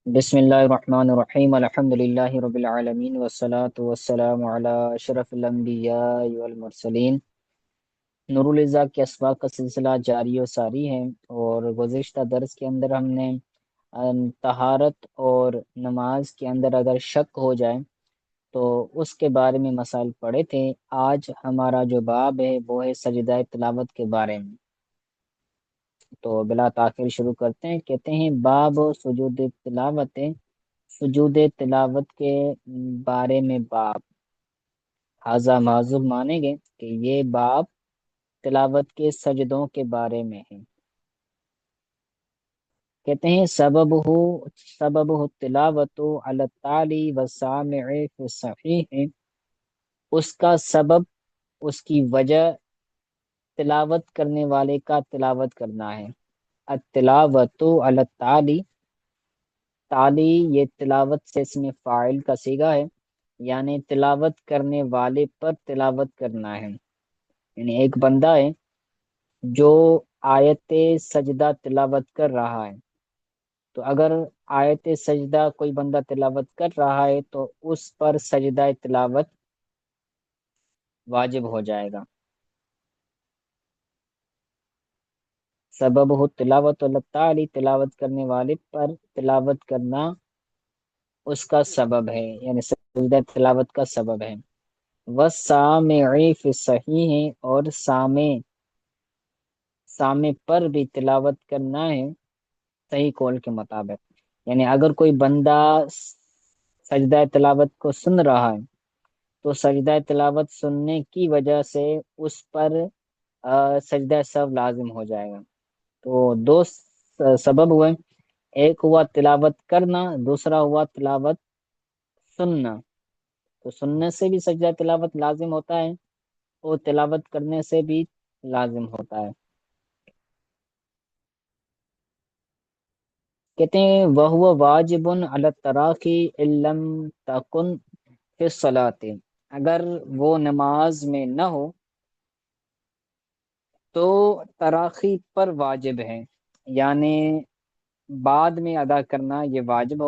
بسم اللہ الرحمن الرحیم الحمد للہ رب العالمین والصلاة والسلام علی اشرف الانبیاء والمرسلین۔ نور الزا کے اسباق کا سلسلہ جاری و ساری ہے، اور گزشتہ درس کے اندر ہم نے طہارت اور نماز کے اندر اگر شک ہو جائے تو اس کے بارے میں مسائل پڑھے تھے۔ آج ہمارا جو باب ہے وہ ہے سجدہ تلاوت کے بارے میں، تو بلا تاخیر شروع کرتے ہیں۔ کہتے ہیں باب سجود تلاوت، سجود تلاوت کے بارے میں باب، حاضہ معذوب مانیں گے کہ یہ باب تلاوت کے سجدوں کے بارے میں ہے۔ کہتے ہیں سبب تلاوت علی التالی والسامع فی الصحیح، اس کا سبب، اس کی وجہ تلاوت کرنے والے کا تلاوت کرنا ہے۔ التلاوت علی التالی، تالی یہ تلاوت سے اسم فاعل کا صیغہ ہے، یعنی تلاوت کرنے والے پر تلاوت کرنا ہے۔ یعنی ایک بندہ ہے جو آیت سجدہ تلاوت کر رہا ہے، تو اگر آیت سجدہ کوئی بندہ تلاوت کر رہا ہے تو اس پر سجدہ تلاوت واجب ہو جائے گا۔ سبب ہو تلاوت اللہ، تلاوت کرنے والے پر تلاوت کرنا اس کا سبب ہے، یعنی سجدہ تلاوت کا سبب ہے۔ وَالسَّامِعِ فِي الصَّحِیحِ، اور سامع پر بھی تلاوت کرنا ہے صحیح قول کے مطابق۔ یعنی اگر کوئی بندہ سجدہ تلاوت کو سن رہا ہے تو سجدہ تلاوت سننے کی وجہ سے اس پر سجدہ سہو لازم ہو جائے گا۔ تو دو سبب ہوئے، ایک ہوا تلاوت کرنا، دوسرا ہوا تلاوت سننا۔ تو سننے سے بھی سجدہ تلاوت لازم ہوتا ہے اور تلاوت کرنے سے بھی لازم ہوتا ہے۔ کہتے ہیں وَهُوَ وَاجِبٌ عَلَى التَّرَاخِي إِن لَّمْ تَكُن فِي الصَّلَاةِ، اگر وہ نماز میں نہ ہو تو تراخی پر واجب ہے، یعنی بعد میں ادا کرنا یہ واجب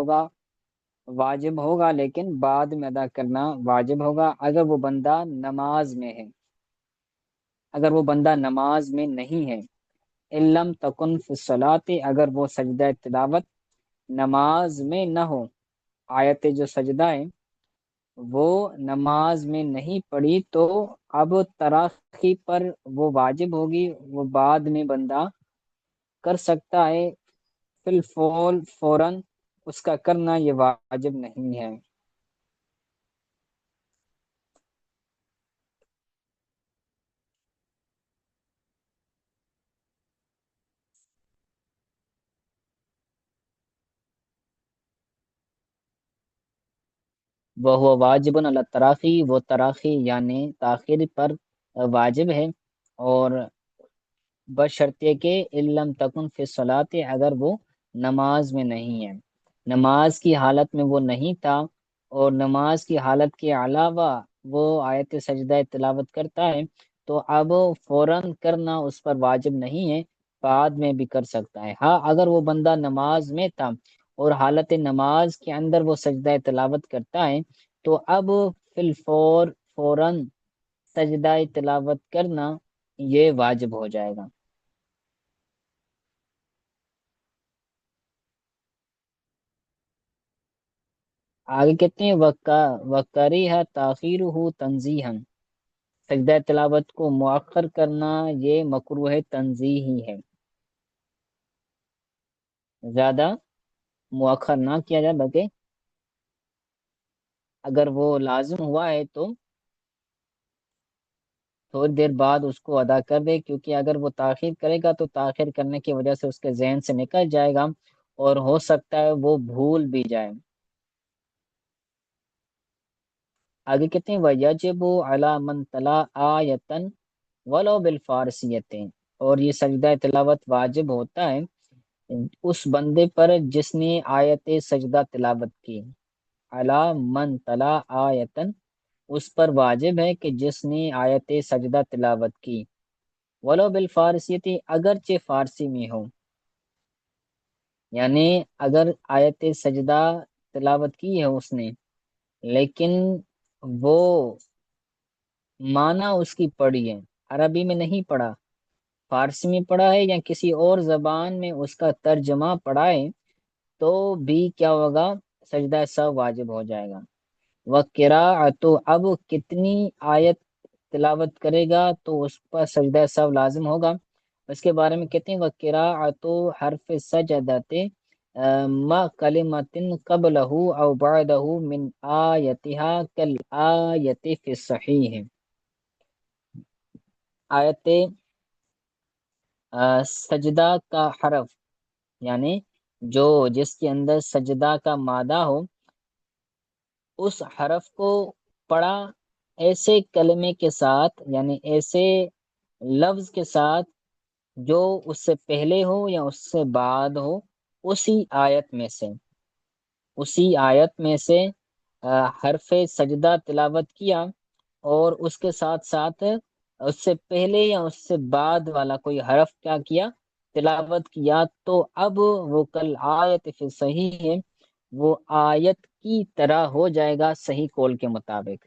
ہوگا لیکن بعد میں ادا کرنا واجب ہوگا اگر وہ بندہ نماز میں ہے، اگر وہ بندہ نماز میں نہیں ہے۔ علم تکن فی الصلاۃ، اگر وہ سجدہ تلاوت نماز میں نہ ہو، آیت جو سجدہ ہے وہ نماز میں نہیں پڑھی تو اب تراخی پر وہ واجب ہوگی، وہ بعد میں بندہ کر سکتا ہے، فی الفول فوراً اس کا کرنا یہ واجب نہیں ہے۔ وہ واجب علی تراخی، وہ تراخی یعنی تاخیر پر واجب ہے، اور بشرطیہ کہ علم تکن فی الصلاۃ، اگر وہ نماز میں نہیں ہے، نماز کی حالت میں وہ نہیں تھا اور نماز کی حالت کے علاوہ وہ آیت سجدہ تلاوت کرتا ہے تو اب فوراً کرنا اس پر واجب نہیں ہے، بعد میں بھی کر سکتا ہے۔ ہاں اگر وہ بندہ نماز میں تھا اور حالت نماز کے اندر وہ سجدہ تلاوت کرتا ہے تو اب فی الفور فوراً سجدہ تلاوت کرنا یہ واجب ہو جائے گا۔ آگے کہتے ہیں وَكَرِهَ تَأْخِيرُهُ تَنزِيهًا، سجدہ تلاوت کو مؤخر کرنا یہ مکروہ تنزیہی ہے، زیادہ مؤخر نہ کیا جائے، بلکہ اگر وہ لازم ہوا ہے تو تھوڑی دیر بعد اس کو ادا کر دے، کیونکہ اگر وہ تاخیر کرے گا تو تاخیر کرنے کی وجہ سے اس کے ذہن سے نکل جائے گا اور ہو سکتا ہے وہ بھول بھی جائے۔ آگے کہتے ہیں وَيَجِبُ عَلَى مَنْ تَلَا آیَةً وَلَوْ بِالْفَارِسِيَّةِ، اور یہ سجدہ تلاوت واجب ہوتا ہے اس بندے پر جس نے آیت سجدہ تلاوت کی، عَلَى مَنْ تَلَا آیَةً، اس پر واجب ہے کہ جس نے آیت سجدہ تلاوت کی، وَلَوْ بِالْفَارِسِيَّةِ، اگرچہ فارسی میں ہو۔ یعنی اگر آیت سجدہ تلاوت کی ہے اس نے، لیکن وہ معنی اس کی پڑھی ہے، عربی میں نہیں پڑھا، فارسی میں پڑھا ہے یا کسی اور زبان میں اس کا ترجمہ پڑھا ہے، تو بھی کیا ہوگا؟ سجدہ سہو واجب ہو جائے گا۔ وقراءت، اب کتنی آیت تلاوت کرے گا تو اس پر سجدہ سہو لازم ہوگا۔ اس کے بارے میں کہتے ہیں وقراءت حرف سجدت ما کلمت قبلہ او بعدہ من آیتها کالآیت فی الصحیح۔ آیت سجدہ کا حرف، یعنی جس کے اندر سجدہ کا مادہ ہو، اس حرف کو پڑھا ایسے کلمے کے ساتھ، یعنی ایسے لفظ کے ساتھ جو اس سے پہلے ہو یا اس سے بعد ہو، اسی آیت میں سے حرف سجدہ تلاوت کیا، اور اس کے ساتھ ساتھ اس سے پہلے یا اس سے بعد والا کوئی حرف کیا کیا؟ تلاوت کیا، تو اب وہ کل آیت فی صحیح ہے، وہ آیت کی طرح ہو جائے گا صحیح قول کے مطابق۔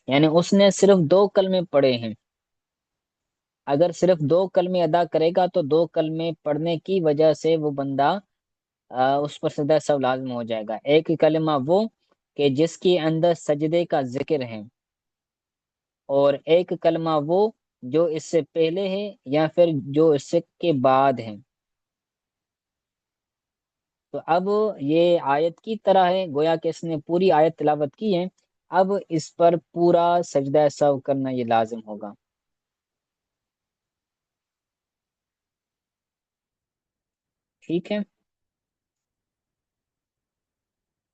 یعنی اس نے صرف 2 کلمے پڑھے ہیں، اگر صرف 2 کلمے ادا کرے گا تو 2 کلمے پڑھنے کی وجہ سے وہ بندہ اس پر سجدہ سہو لازم ہو جائے گا۔ ایک کلمہ وہ کہ جس کے اندر سجدے کا ذکر ہے، اور ایک کلمہ وہ جو اس سے پہلے ہے یا پھر جو اس سے کے بعد ہے۔ تو اب یہ آیت کی طرح ہے، گویا کہ اس نے پوری آیت تلاوت کی ہے، اب اس پر پورا سجدہ سہو کرنا یہ لازم ہوگا۔ ٹھیک ہے،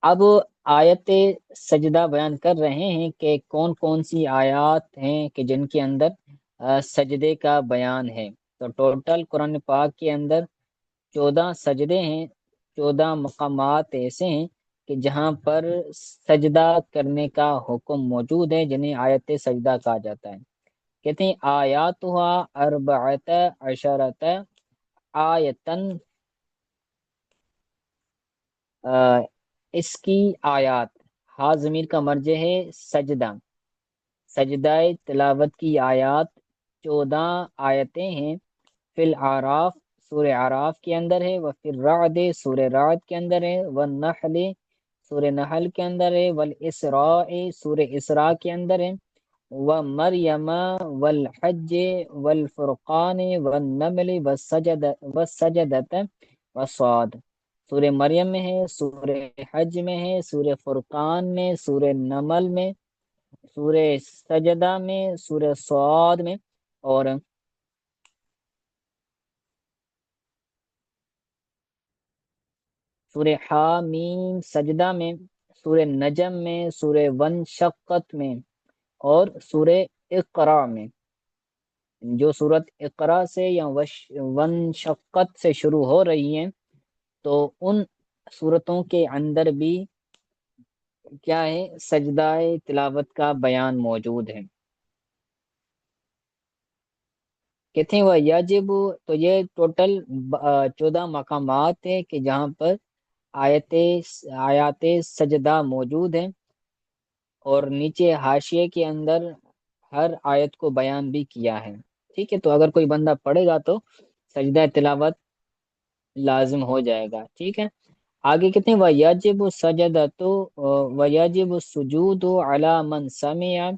اب آیت سجدہ بیان کر رہے ہیں کہ کون کون سی آیات ہیں کہ جن کے اندر سجدے کا بیان ہے۔ تو ٹوٹل قرآن پاک کے اندر 14 سجدے ہیں، 14 مقامات ایسے ہیں کہ جہاں پر سجدہ کرنے کا حکم موجود ہے، جنہیں آیت سجدہ کہا جاتا ہے۔ کہتے ہیں آیاتھا اربعۃ عشرۃ آیتن، اس کی آیات، ہا ضمیر کا مرجع ہے سجدہ، سجدہ تلاوت کی آیات 14 آیتیں ہیں۔ فی الاعراف، سورہ اعراف کے اندر ہے، وفی الرعد، سورہ رعد کے اندر ہے، والنحل، سورہ نحل کے اندر ہے، والاسراء، سورہ اسراء کے اندر ہے، ومریم، والحج، والفرقان، والنمل، والسجدۃ، والصاد۔ سورہ مریم میں ہے، سورہ حج میں ہے، سورہ فرقان میں، سورہ نمل میں، سورہ سجدہ میں، سورہ صاد میں، اور سورہ حامیم سجدہ میں، سورہ نجم میں، سورہ ونشقت میں، اور سورہ اقرا میں۔ جو سورت اقرا سے یا ونشقت سے شروع ہو رہی ہیں، تو ان سورتوں کے اندر بھی کیا ہے؟ سجدہ تلاوت کا بیان موجود ہے۔ کہتے ہیں وہ یجب، تو یہ ٹوٹل 14 مقامات ہیں کہ جہاں پر آیت آیات سجدہ موجود ہیں، اور نیچے حاشیے کے اندر ہر آیت کو بیان بھی کیا ہے۔ ٹھیک ہے، تو اگر کوئی بندہ پڑھے گا تو سجدہ تلاوت لازم ہو جائے گا۔ ٹھیک ہے، آگے کہتے ہیں وَيَجِبُ السَّجْدَةُ وَيَجِبُ السُّجُودُ عَلَى مَنْ سَمِعَ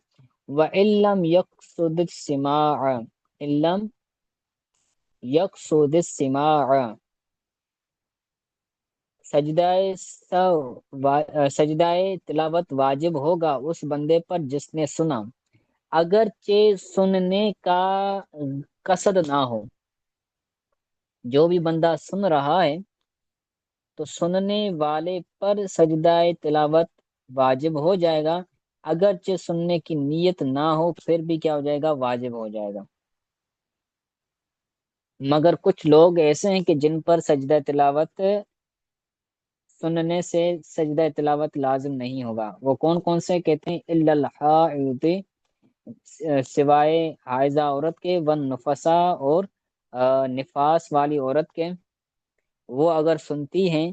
وَإِن لَّمْ يَقْصُدِ السِّمَاعَ إِن لَّمْ يَقْصُدِ السِّمَاعَ۔ سجدہ سجدہ تلاوت واجب ہوگا اس بندے پر جس نے سنا، اگرچہ سننے کا قصد نہ ہو۔ جو بھی بندہ سن رہا ہے تو سننے والے پر سجدہ تلاوت واجب ہو جائے گا، اگرچہ سننے کی نیت نہ ہو پھر بھی کیا ہو جائے گا؟ واجب ہو جائے گا۔ مگر کچھ لوگ ایسے ہیں کہ جن پر سجدہ تلاوت سننے سے سجدہ تلاوت لازم نہیں ہوگا۔ وہ کون کون سے؟ کہتے ہیں الا الحائض، سوائے حائضہ عورت کے، والنفساء، اور نفاس والی عورت کے، وہ اگر سنتی ہیں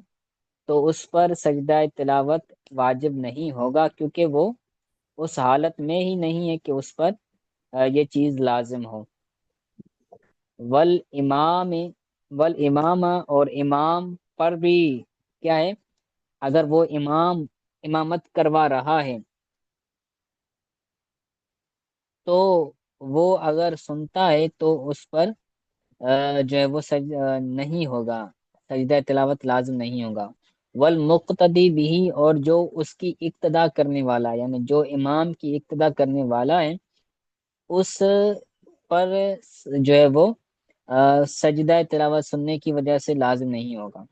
تو اس پر سجدہ تلاوت واجب نہیں ہوگا، کیونکہ وہ اس حالت میں ہی نہیں ہے کہ اس پر یہ چیز لازم ہو۔ والامام والامام اور امام پر بھی کیا ہے، اگر وہ امامت کروا رہا ہے تو وہ اگر سنتا ہے تو اس پر جو ہے وہ نہیں ہوگا، سجدہ تلاوت لازم نہیں ہوگا۔ والمقتدی بھی، اور جو اس کی اقتدا کرنے والا یعنی جو امام کی اقتدا کرنے والا ہے اس پر جو ہے وہ سجدہ تلاوت سننے کی وجہ سے لازم نہیں ہوگا۔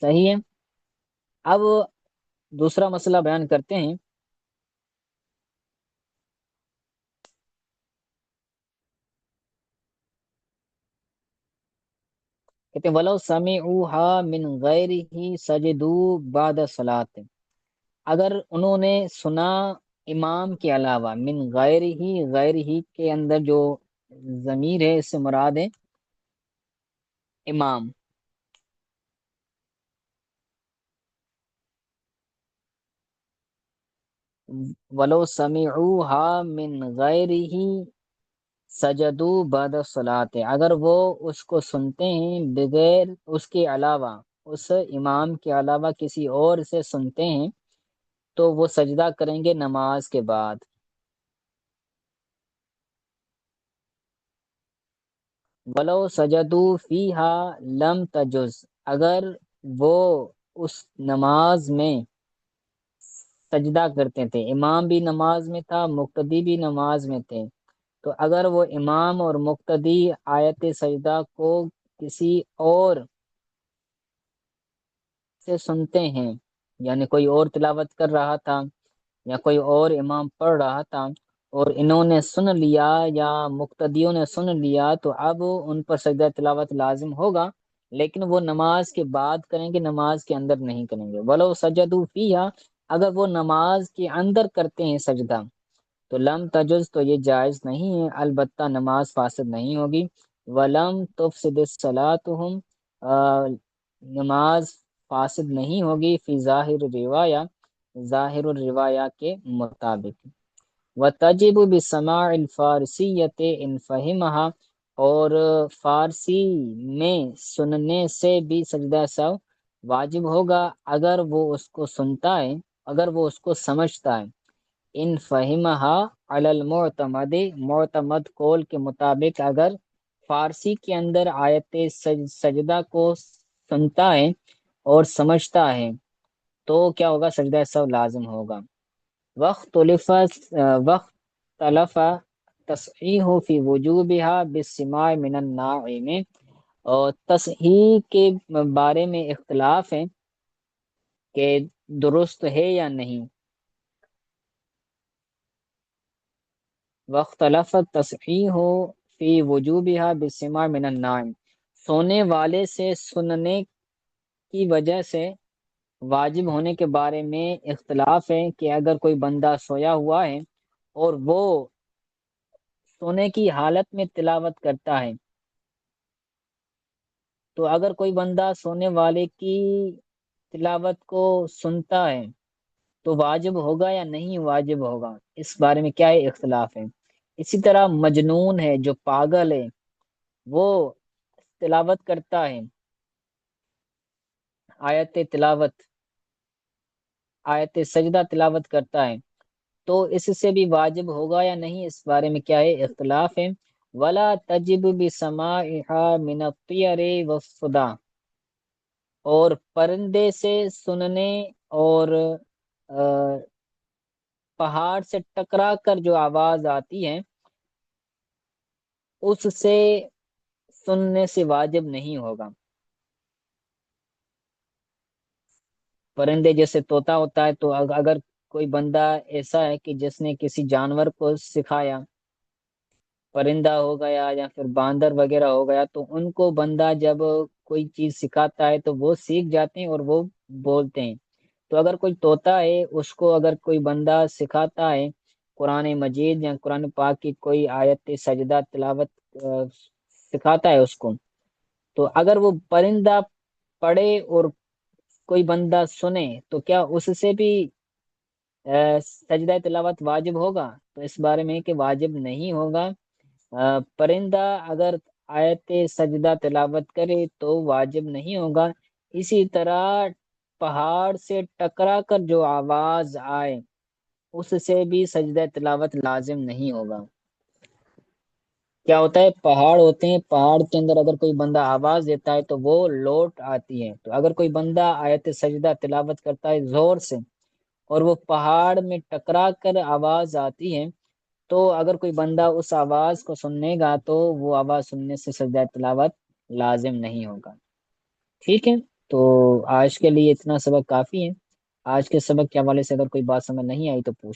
صحیح ہے۔ اب دوسرا مسئلہ بیان کرتے ہیں۔ کہتے ہیں وَلَوْ سَمِعُوهَا مِنْ غَيْرِهِ سَجِدُوا بَعْدَ صَلَاةٍ، اگر انہوں نے سنا امام کے علاوہ، من غیر ہی، غیر ہی کے اندر جو ضمیر ہے اس سے مراد ہے امام۔ وَلَوْ سَمِعُوهَا مِنْ غَيْرِهِ سَجَدُوا بَعْدَ الصَّلَاةِ، اگر وہ اس کو سنتے ہیں بغیر اس کے علاوہ، اس امام کے علاوہ کسی اور سے سنتے ہیں تو وہ سجدہ کریں گے نماز کے بعد۔ وَلَوْ سَجَدُوا فِيهَا لَمْ تَجُزْ، اگر وہ اس نماز میں سجدہ کرتے تھے، امام بھی نماز میں تھا، مقتدی بھی نماز میں تھے، تو اگر وہ امام اور مقتدی آیت سجدہ کو کسی اور سے سنتے ہیں، یعنی کوئی اور تلاوت کر رہا تھا یا کوئی اور امام پڑھ رہا تھا اور انہوں نے سن لیا یا مقتدیوں نے سن لیا، تو اب ان پر سجدہ تلاوت لازم ہوگا، لیکن وہ نماز کے بعد کریں گے، نماز کے اندر نہیں کریں گے۔ ولو سجدوا فیہا، اگر وہ نماز کے اندر کرتے ہیں سجدہ تو لم تجز، تو یہ جائز نہیں ہے، البتہ نماز فاسد نہیں ہوگی۔ ولم تفسد صلاتهم، نماز فاسد نہیں ہوگی، فی ظاہر روایہ، ظاہر الروایہ کے مطابق۔ وتجب بسماع الفارسیت ان فہمها، اور فارسی میں سننے سے بھی سجدہ سو واجب ہوگا اگر وہ اس کو سنتا ہے، اگر وہ اس کو سمجھتا ہے۔ ان فہمها علی المعتمد، معتمد قول کے مطابق اگر فارسی کے اندر آیت سجدہ کو سنتا ہے اور سمجھتا ہے تو کیا ہوگا، سجدہ سو لازم ہوگا۔ وقت تلف تصحیح فی وجوبها بالسماع من الناعم، اور تصحیح کے بارے میں اختلاف ہے کہ درست ہے یا نہیں۔ واختلفت تصحیح فی وجوبها بالسماع من النائم، سونے والے سے سننے کی وجہ سے واجب ہونے کے بارے میں اختلاف ہے کہ اگر کوئی بندہ سویا ہوا ہے اور وہ سونے کی حالت میں تلاوت کرتا ہے، تو اگر کوئی بندہ سونے والے کی تلاوت کو سنتا ہے تو واجب ہوگا یا نہیں واجب ہوگا، اس بارے میں کیا ہے، اختلاف ہے۔ اسی طرح مجنون ہے، جو پاگل ہے، وہ تلاوت کرتا ہے، آیت تلاوت، آیت سجدہ تلاوت کرتا ہے، تو اس سے بھی واجب ہوگا یا نہیں، اس بارے میں کیا ہے، اختلاف ہے۔ ولا تجب بسماعها من الطیر والصداع، اور پرندے سے سننے اور پہاڑ سے ٹکرا کر جو آواز آتی ہے اس سے سننے سے واجب نہیں ہوگا۔ پرندے جیسے طوطا ہوتا ہے، تو اگر کوئی بندہ ایسا ہے کہ جس نے کسی جانور کو سکھایا، پرندہ ہو گیا یا پھر باندر وغیرہ ہو گیا، تو ان کو بندہ جب کوئی چیز سکھاتا ہے تو وہ سیکھ جاتے ہیں اور وہ بولتے ہیں۔ تو اگر کوئی طوطا ہے، اس کو اگر کوئی بندہ سکھاتا ہے قرآن مجید یا قرآن پاک کی کوئی آیت سجدہ تلاوت سکھاتا ہے اس کو، تو اگر وہ پرندہ پڑھے اور کوئی بندہ سنے تو کیا اس سے بھی سجدہ تلاوت واجب ہوگا؟ تو اس بارے میں کہ واجب نہیں ہوگا۔ پرندہ اگر آیت سجدہ تلاوت کرے تو واجب نہیں ہوگا۔ اسی طرح پہاڑ سے ٹکرا کر جو آواز آئے اس سے بھی سجدہ تلاوت لازم نہیں ہوگا۔ کیا ہوتا ہے، پہاڑ ہوتے ہیں، پہاڑ کے اندر اگر کوئی بندہ آواز دیتا ہے تو وہ لوٹ آتی ہے، تو اگر کوئی بندہ آیت سجدہ تلاوت کرتا ہے زور سے اور وہ پہاڑ میں ٹکرا کر آواز آتی ہے، تو اگر کوئی بندہ اس آواز کو سننے گا تو وہ آواز سننے سے سجدہ تلاوت لازم نہیں ہوگا۔ ٹھیک ہے، تو آج کے لیے اتنا سبق کافی ہے۔ آج کے سبق کے حوالے سے اگر کوئی بات سمجھ نہیں آئی تو پوچھ